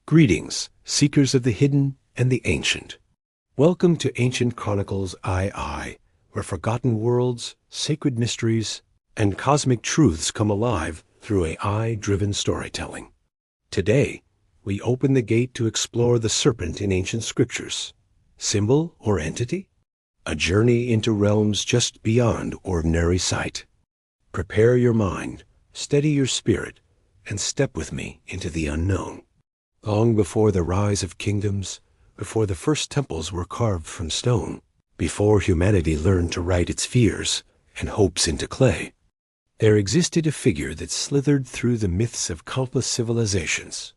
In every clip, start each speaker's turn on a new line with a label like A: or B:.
A: Greetings, seekers of the hidden and the ancient. Welcome to Ancient Chronicles AI, where forgotten worlds, sacred mysteries, and cosmic truths come alive through AI-driven storytelling. Today, we open the gate to explore the serpent in ancient scriptures. Symbol or entity? A journey into realms just beyond ordinary sight. Prepare your mind, steady your spirit, and step with me into the unknown. Long before the rise of kingdoms, before the first temples were carved from stone, before humanity learned to write its fears and hopes into clay, there existed a figure that slithered through the myths of countless civilizations.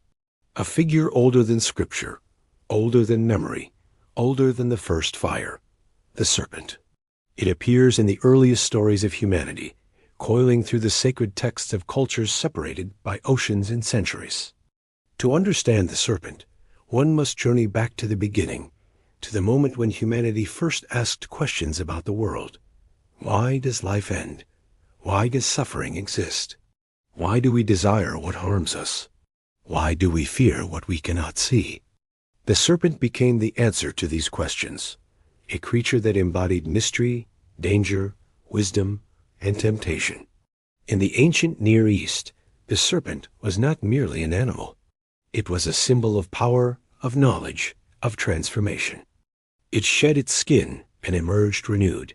A: A figure older than scripture, older than memory, older than the first fire. The serpent. It appears in the earliest stories of humanity, coiling through the sacred texts of cultures separated by oceans and centuries. To understand the serpent, one must journey back to the beginning, to the moment when humanity first asked questions about the world. Why does life end? Why does suffering exist? Why do we desire what harms us? Why do we fear what we cannot see? The serpent became the answer to these questions, a creature that embodied mystery, danger, wisdom, and temptation. In the ancient Near East, the serpent was not merely an animal. It was a symbol of power, of knowledge, of transformation. It shed its skin and emerged renewed,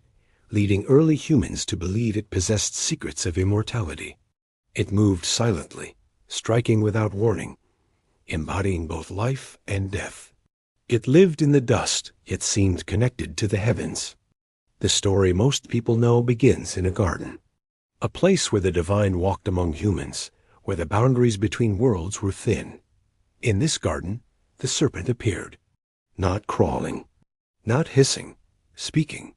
A: leading early humans to believe it possessed secrets of immortality. It moved silently, striking without warning, embodying both life and death. It lived in the dust, yet seemed connected to the heavens. The story most people know begins in a garden, a place where the divine walked among humans, where the boundaries between worlds were thin. In this garden, the serpent appeared, not crawling, not hissing, speaking.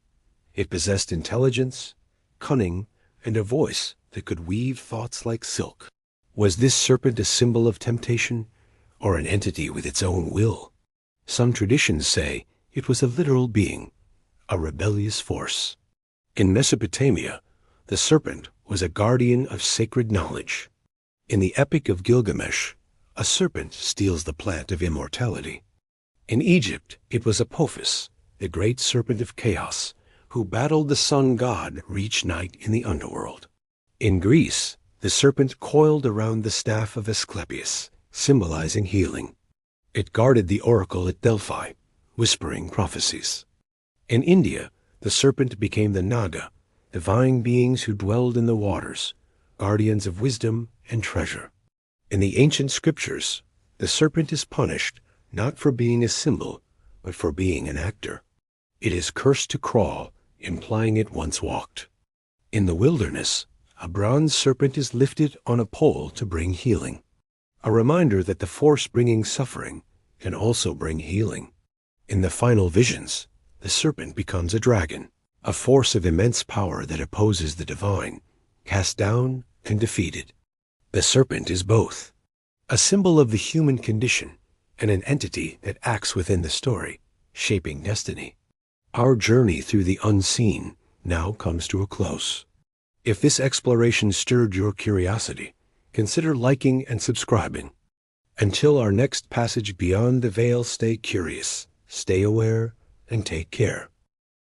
A: It possessed intelligence, cunning, and a voice that could weave thoughts like silk. Was this serpent a symbol of temptation, or an entity with its own will? Some traditions say it was a literal being, a rebellious force. In Mesopotamia, the serpent was a guardian of sacred knowledge. In the Epic of Gilgamesh, a serpent steals the plant of immortality. In Egypt, it was Apophis, the great serpent of chaos, who battled the sun god each night in the underworld. In Greece, the serpent coiled around the staff of Asclepius, symbolizing healing. It guarded the oracle at Delphi, whispering prophecies. In India, the serpent became the Naga, divine beings who dwelled in the waters, guardians of wisdom and treasure. In the ancient scriptures, the serpent is punished not for being a symbol, but for being an actor. It is cursed to crawl, implying it once walked. In the wilderness, a bronze serpent is lifted on a pole to bring healing, a reminder that the force bringing suffering can also bring healing. In the final visions, the serpent becomes a dragon, a force of immense power that opposes the divine, cast down and defeated. The serpent is both, a symbol of the human condition and an entity that acts within the story, shaping destiny. Our journey through the unseen now comes to a close. If this exploration stirred your curiosity, consider liking and subscribing. Until our next passage beyond the veil, stay curious, stay aware, and take care.